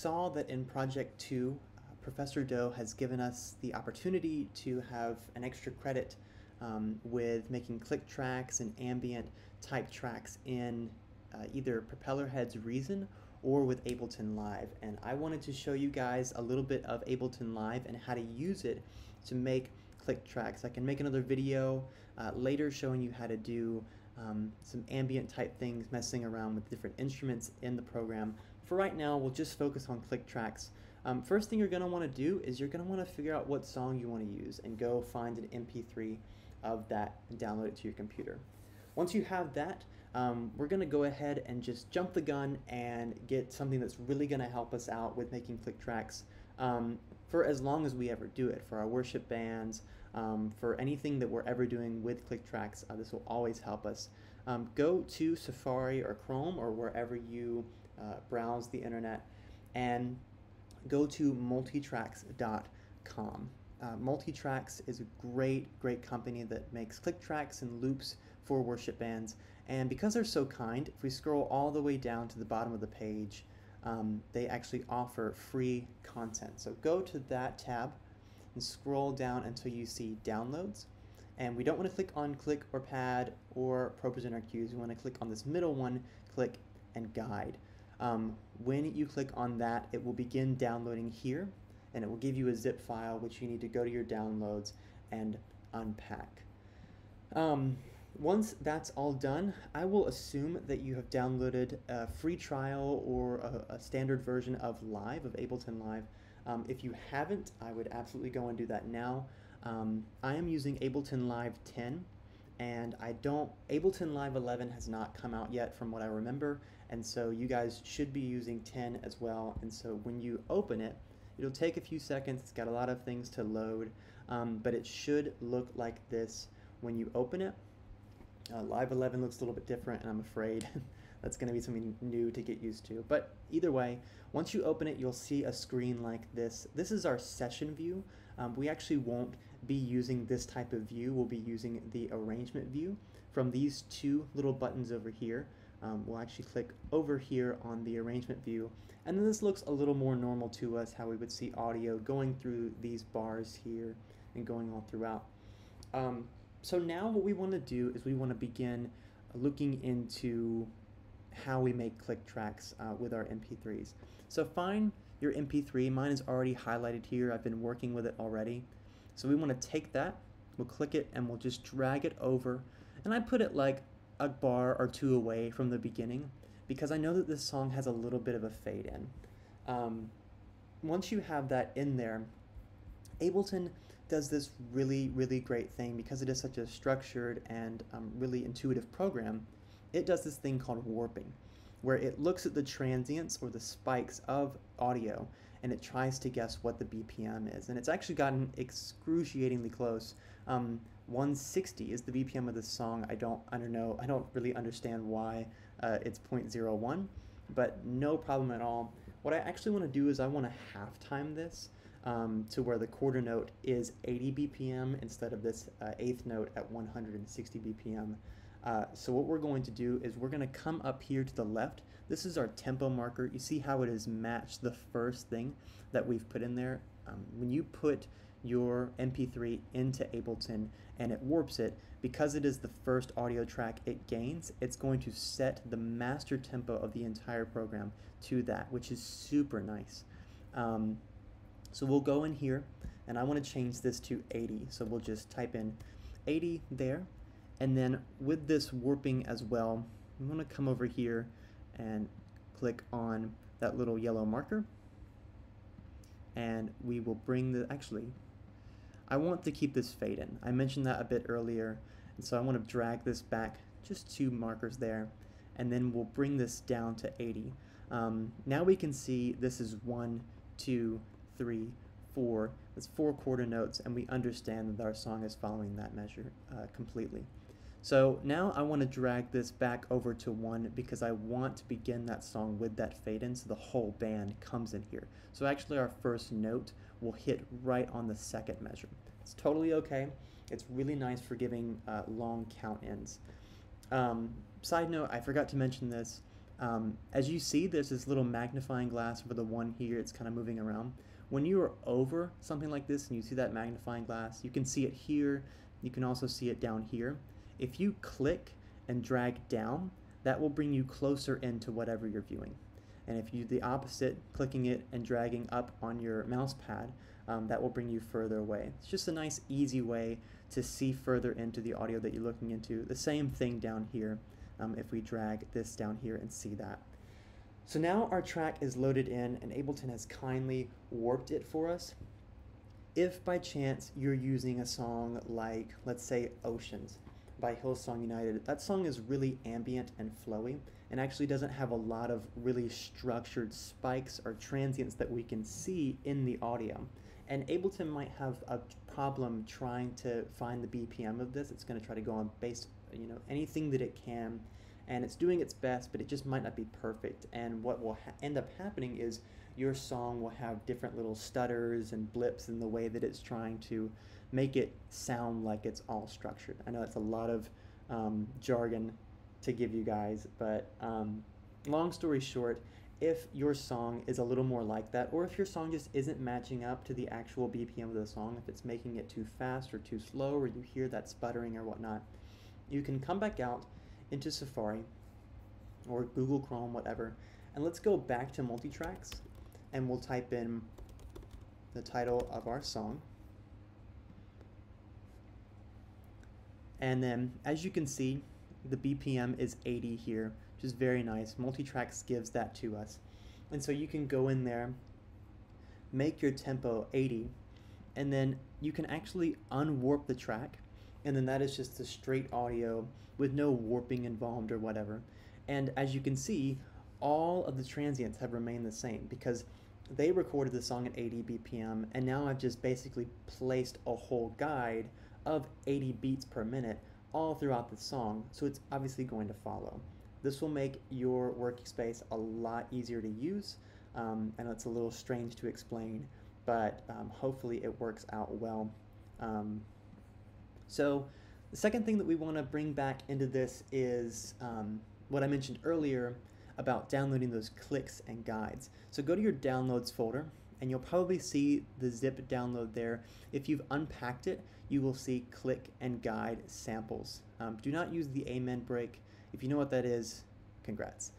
saw that in Project 2, Professor Doe has given us the opportunity to have an extra credit with making click tracks and ambient type tracks in either Propellerhead's Reason or with Ableton Live. And I wanted to show you guys a little bit of Ableton Live and how to use it to make click tracks. I can make another video later showing you how to do some ambient type things, messing around with different instruments in the program. For right now, we'll just focus on click tracks. First thing you're going to want to do is you're going to want to figure out what song you want to use and go find an MP3 of that and download it to your computer. Once you have that, we're going to go ahead and just jump the gun and get something that's really going to help us out with making click tracks for as long as we ever do it, for our worship bands, for anything that we're ever doing with click tracks. This will always help us. Go to Safari or Chrome or wherever you browse the internet and go to multitracks.com. Multitracks is a great company that makes click tracks and loops for worship bands, and because they're so kind, if we scroll all the way down to the bottom of the page, they actually offer free content. So go to that tab and scroll down until you see downloads, and we don't want to click on click or pad or Pro Presenter Cues. We want to click on this middle one, click and guide. When you click on that, it will begin downloading here, and it will give you a zip file which you need to go to your downloads and unpack. Once that's all done, I will assume that you have downloaded a free trial or a standard version of Live, of Ableton Live. If you haven't, I would absolutely go and do that now. I am using Ableton Live 10, and Ableton Live 11 has not come out yet from what I remember, and so you guys should be using 10 as well. And so when you open it, it'll take a few seconds. It's got a lot of things to load, but it should look like this when you open it. Live 11 looks a little bit different, and I'm afraid that's going to be something new to get used to. But either way, once you open it, you'll see a screen like this. This is our session view. We actually won't be using this type of view. We'll be using the arrangement view from these two little buttons over here. We'll actually click over here on the arrangement view, and then this looks a little more normal to us, how we would see audio going through these bars here and going all throughout. So now what we want to do is we want to begin looking into how we make click tracks with our MP3s. So find your MP3. Mine is already highlighted here. I've been working with it already. So we want to take that, we'll click it, and we'll just drag it over. And I put it like a bar or two away from the beginning because I know that this song has a little bit of a fade in. Once you have that in there, Ableton does this really great thing because it is such a structured and really intuitive program. It does this thing called warping, where it looks at the transients or the spikes of audio and it tries to guess what the BPM is. And it's actually gotten excruciatingly close. 160 is the BPM of this song. I don't really understand why it's 0.01, but no problem at all. What I actually want to do is I want to half time this to where the quarter note is 80 BPM instead of this eighth note at 160 BPM. So what we're going to do is we're going to come up here to the left. This is our tempo marker. You see how it has matched the first thing that we've put in there? When you put your MP3 into Ableton and it warps it, because it is the first audio track it gains, it's going to set the master tempo of the entire program to that, which is super nice. So we'll go in here, and I want to change this to 80. So we'll just type in 80 there. And then with this warping as well, we want to come over here and click on that little yellow marker. And we will bring the, actually, I want to keep this fade in. I mentioned that a bit earlier. And so I want to drag this back just 2 markers there. And then we'll bring this down to 80. Now we can see this is 1, 2, 3, 4. That's 4 quarter notes, and we understand that our song is following that measure completely. So now I want to drag this back over to 1 because I want to begin that song with that fade in so the whole band comes in here. So actually our first note will hit right on the second measure. It's totally okay. It's really nice for giving long count ins. Side note, I forgot to mention this. As you see, there's this little magnifying glass over the one here. It's kind of moving around. When you are over something like this and you see that magnifying glass, you can see it here. You can also see it down here. If you click and drag down, that will bring you closer into whatever you're viewing. And if you do the opposite, clicking it and dragging up on your mouse pad, that will bring you further away. It's just a nice, easy way to see further into the audio that you're looking into. The same thing down here, if we drag this down here and see that. So now our track is loaded in and Ableton has kindly warped it for us. If by chance you're using a song like, let's say, Oceans by Hillsong United, that song is really ambient and flowy and actually doesn't have a lot of really structured spikes or transients that we can see in the audio. And Ableton might have a problem trying to find the BPM of this. It's going to try to go on base, anything that it can, and it's doing its best, but it just might not be perfect. And what will end up happening is your song will have different little stutters and blips in the way that it's trying to make it sound like it's all structured. I know that's a lot of jargon to give you guys, but long story short, if your song is a little more like that, or if your song just isn't matching up to the actual BPM of the song, if it's making it too fast or too slow, or you hear that sputtering or whatnot, you can come back out into Safari or Google Chrome, whatever, and let's go back to multitracks and we'll type in the title of our song. And then as you can see, the BPM is 80 here, which is very nice. Multitracks gives that to us. And so you can go in there, make your tempo 80, and then you can actually unwarp the track, and then that is just the straight audio with no warping involved or whatever. And as you can see, all of the transients have remained the same because they recorded the song at 80 BPM, and now I've just basically placed a whole guide of 80 beats per minute all throughout the song, so it's obviously going to follow. This will make your workspace a lot easier to use. I know it's a little strange to explain, but hopefully it works out well. So the second thing that we want to bring back into this is what I mentioned earlier about downloading those clicks and guides. So go to your downloads folder and you'll probably see the zip download there. If you've unpacked it, you will see click and guide samples. Do not use the amen break. If you know what that is, congrats.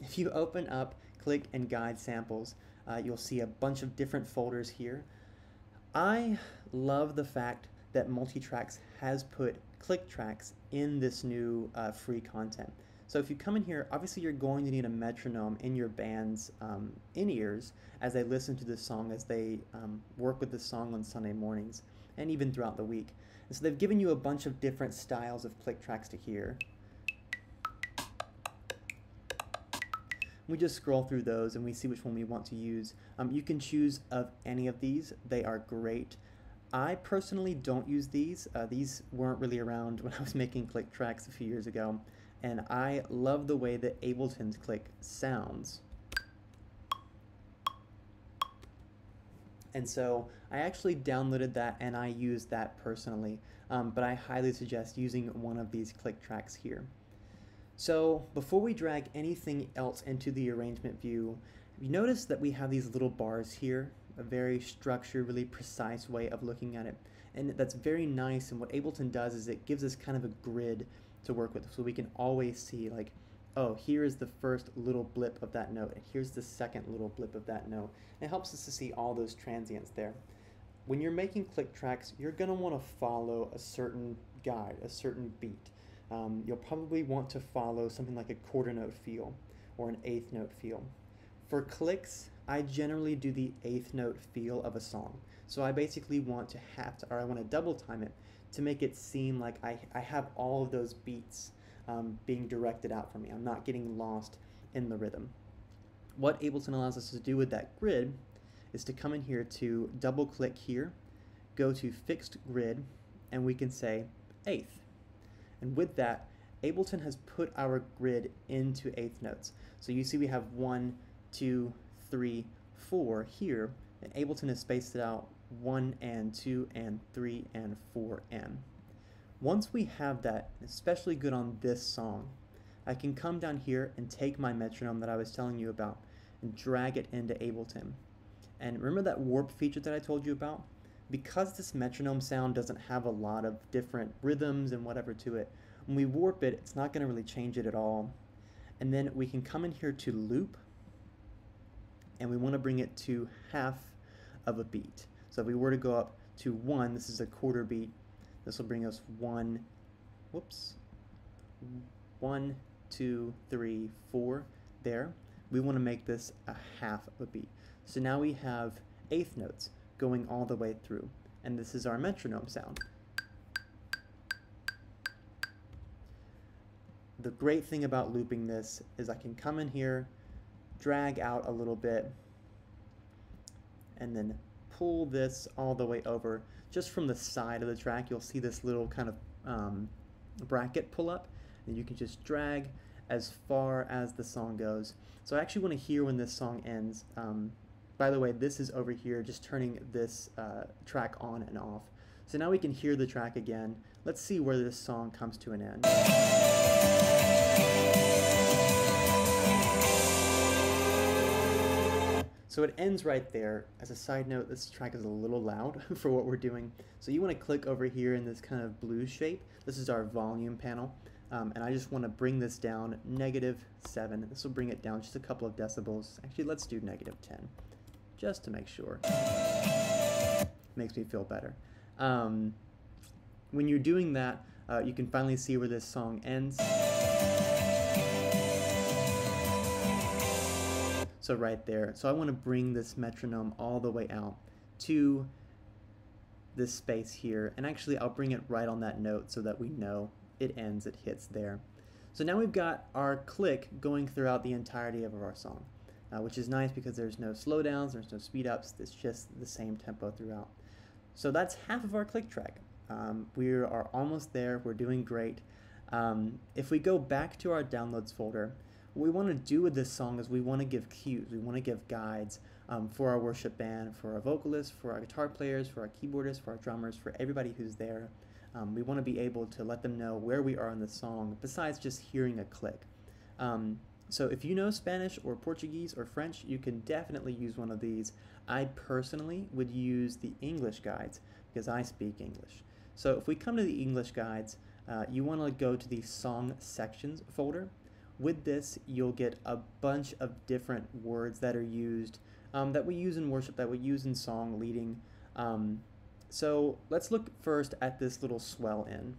If you open up click and guide samples, you'll see a bunch of different folders here. I love the fact that Multitracks has put click tracks in this new free content. So if you come in here, obviously you're going to need a metronome in your band's in-ears as they listen to this song, as they work with this song on Sunday mornings and even throughout the week. And so they've given you a bunch of different styles of click tracks to hear. We just scroll through those and we see which one we want to use. You can choose of any of these. They are great. I personally don't use these. These weren't really around when I was making click tracks a few years ago. And I love the way that Ableton's click sounds. And so I actually downloaded that and I used that personally, but I highly suggest using one of these click tracks here. So before we drag anything else into the arrangement view, you notice that we have these little bars here, a very structured, really precise way of looking at it. And that's very nice, and what Ableton does is it gives us kind of a grid to work with, so we can always see like, oh, here is the first little blip of that note, and here's the second little blip of that note. And it helps us to see all those transients there. When you're making click tracks, you're going to want to follow a certain guide, a certain beat. You'll probably want to follow something like a quarter note feel or an eighth note feel. For clicks, I generally do the eighth note feel of a song. So I basically want to I want to double time it to make it seem like I have all of those beats being directed out for me. I'm not getting lost in the rhythm. What Ableton allows us to do with that grid is to come in here to double click here, go to fixed grid, and we can say eighth. And with that, Ableton has put our grid into eighth notes. So you see we have 1, 2, 3, 4 here, and Ableton has spaced it out 1 and 2 and 3 and 4 and. Once we have that, especially good on this song, I can come down here and take my metronome that I was telling you about and drag it into Ableton. And remember that warp feature that I told you about? Because this metronome sound doesn't have a lot of different rhythms and whatever to it, when we warp it, it's not going to really change it at all. And then we can come in here to loop, and we want to bring it to half of a beat. So if we were to go up to 1, this is a quarter beat, this will bring us 1, whoops, 1, 2, 3, 4, there. We want to make this a half of a beat. So now we have eighth notes going all the way through, and this is our metronome sound. The great thing about looping this is I can come in here, drag out a little bit, and then pull this all the way over. Just from the side of the track, you'll see this little kind of bracket pull up, and you can just drag as far as the song goes. So I actually want to hear when this song ends. By the way, this is over here, just turning this track on and off. So now we can hear the track again. Let's see where this song comes to an end. So it ends right there. As a side note, this track is a little loud for what we're doing. So you want to click over here in this kind of blue shape. This is our volume panel. And I just want to bring this down -7. This will bring it down just a couple of decibels. Actually, let's do -10, just to make sure. Makes me feel better. When you're doing that, you can finally see where this song ends. So right there. So I want to bring this metronome all the way out to this space here. And actually, I'll bring it right on that note so that we know it ends, it hits there. So now we've got our click going throughout the entirety of our song, which is nice because there's no slowdowns, there's no speed ups, it's just the same tempo throughout. So that's half of our click track. We are almost there, we're doing great. If we go back to our downloads folder, what we want to do with this song is we want to give cues, we want to give guides for our worship band, for our vocalists, for our guitar players, for our keyboardists, for our drummers, for everybody who's there. We want to be able to let them know where we are in the song besides just hearing a click. So if you know Spanish or Portuguese or French, you can definitely use one of these. I personally would use the English guides because I speak English. So if we come to the English guides, you want to go to the song sections folder. With this, you'll get a bunch of different words that are used, that we use in worship, that we use in song leading. So let's look first at this little swell in.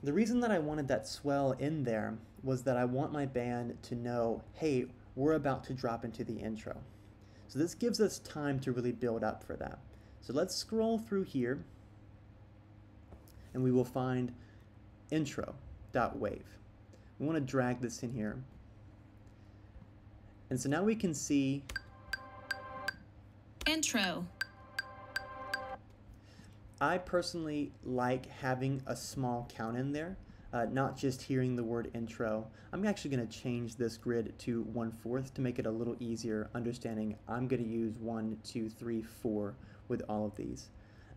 The reason that I wanted that swell in there was that I want my band to know, hey, we're about to drop into the intro. So this gives us time to really build up for that. So let's scroll through here and we will find intro.wave. We want to drag this in here. And so now we can see intro. I personally like having a small count in there, not just hearing the word intro. I'm actually going to change this grid to 1/4 to make it a little easier understanding. I'm going to use 1, 2, 3, 4 with all of these.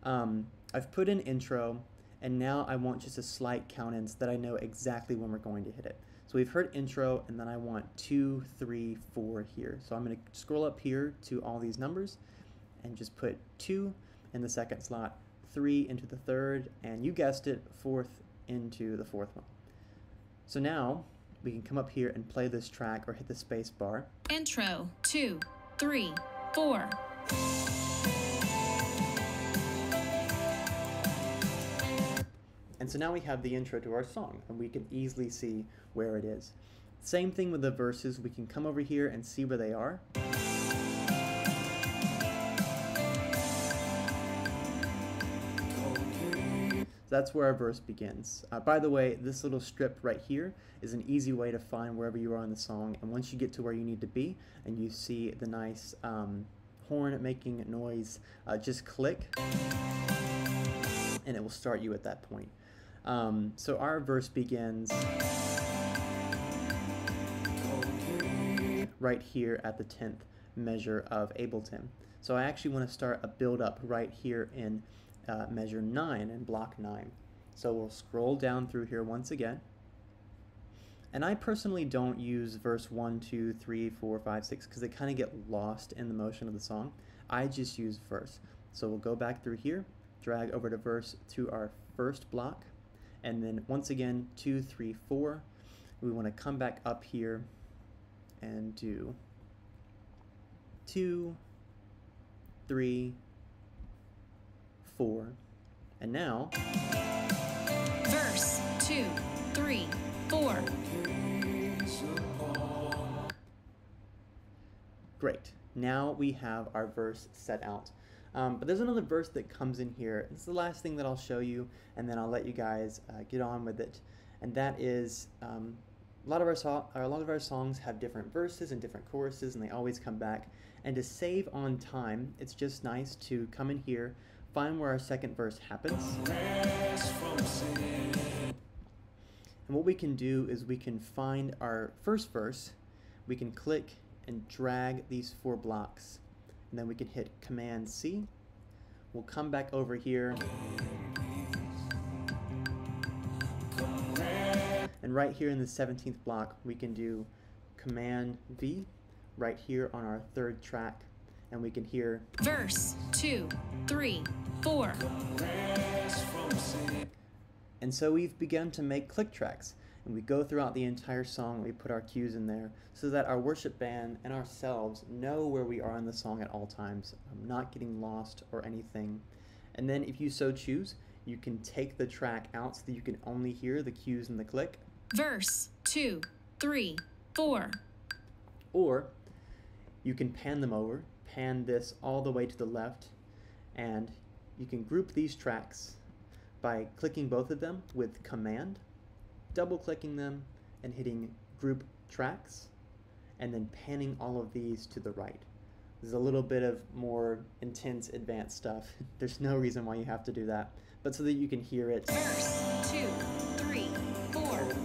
I've put in intro, and now I want just a slight count in so that I know exactly when we're going to hit it. So we've heard intro, and then I want 2, 3, 4 here. So I'm going to scroll up here to all these numbers and just put 2 in the second slot, 3 into the third, and you guessed it, 4th into the 4th one. So now we can come up here and play this track or hit the space bar. Intro, 2, 3, 4. And so now we have the intro to our song, and we can easily see where it is. Same thing with the verses. We can come over here and see where they are. That's where our verse begins. By the way, this little strip right here is an easy way to find wherever you are in the song, and once you get to where you need to be and you see the nice horn making noise, just click and it will start you at that point. So our verse begins right here at the 10th measure of Ableton. So I actually want to start a build up right here in measure 9 and block 9. So we'll scroll down through here once again. And I personally don't use verse 1, 2, 3, 4, 5, 6 because they kind of get lost in the motion of the song. I just use verse. So we'll go back through here, drag over to verse to our first block, and then once again 2, 3, 4. We want to come back up here and do 2, 3, 4. And now Verse 2, 3, 4. Great. Now we have our verse set out. But there's another verse that comes in here. This is the last thing that I'll show you, and then I'll let you guys get on with it. And that is a lot of our songs have different verses and different choruses, and they always come back. And to save on time, it's just nice to come in here, find where our second verse happens. And what we can do is we can find our first verse, we can click and drag these 4 blocks, and then we can hit Command C. We'll come back over here, and right here in the 17th block we can do Command V right here on our 3rd track, and we can hear Verse 2, 3, 4. And so we've begun to make click tracks, and we go throughout the entire song and we put our cues in there so that our worship band and ourselves know where we are in the song at all times, not getting lost or anything. And then if you so choose, you can take the track out so that you can only hear the cues and the click. Verse 2, 3, 4. Or you can pan them over, pan this all the way to the left, and you can group these tracks by clicking both of them with Command, double-clicking them, and hitting Group Tracks, and then panning all of these to the right. This is a little bit of more intense, advanced stuff. There's no reason why you have to do that, but so that you can hear it. Verse 2, 3, 4.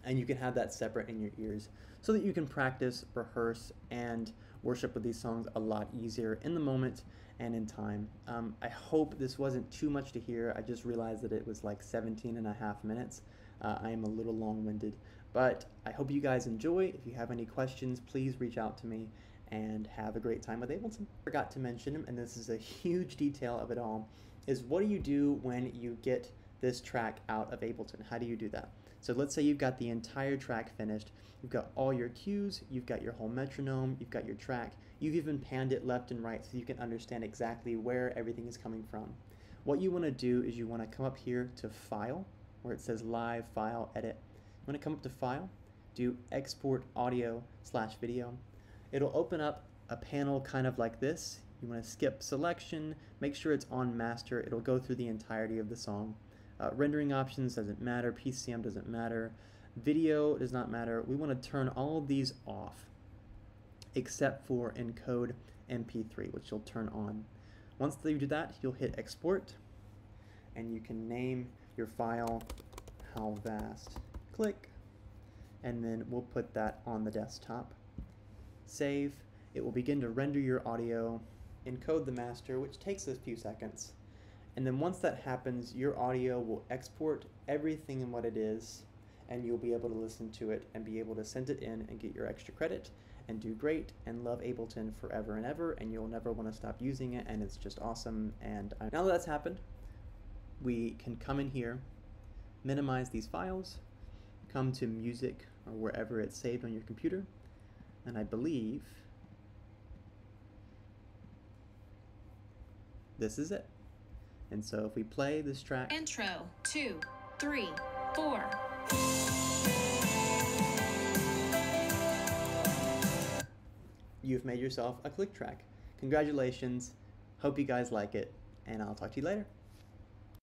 And you can have that separate in your ears so that you can practice, rehearse, and worship with these songs a lot easier in the moment and in time. I hope this wasn't too much to hear. I just realized that it was like 17.5 minutes. I am a little long-winded, but I hope you guys enjoy. If you have any questions, please reach out to me, and have a great time with Ableton. Forgot to mention, and this is a huge detail of it all, is what do you do when you get this track out of Ableton? How do you do that? So let's say you've got the entire track finished, you've got all your cues, you've got your whole metronome, you've got your track, you've even panned it left and right so you can understand exactly where everything is coming from. What you want to do is you want to come up here to File, where it says Live, File, Edit. You want to come up to File, do Export Audio/Video. It'll open up a panel kind of like this. You want to skip Selection, make sure it's on Master. It'll go through the entirety of the song. Rendering options doesn't matter, PCM doesn't matter, video does not matter. We want to turn all of these off except for encode MP3, which you'll turn on. Once you do that, you'll hit Export, and you can name your file How Vast. Click, and then we'll put that on the desktop. Save. It will begin to render your audio, encode the master, which takes a few seconds. And then once that happens, your audio will export everything in what it is, and you'll be able to listen to it and be able to send it in and get your extra credit and do great and love Ableton forever and ever, and you'll never want to stop using it, and it's just awesome. And now that that's happened, we can come in here, minimize these files, come to Music or wherever it's saved on your computer, and I believe this is it. And so if we play this track, Intro 2, 3, 4. you've made yourself a click track. Congratulations. Hope you guys like it, and I'll talk to you later.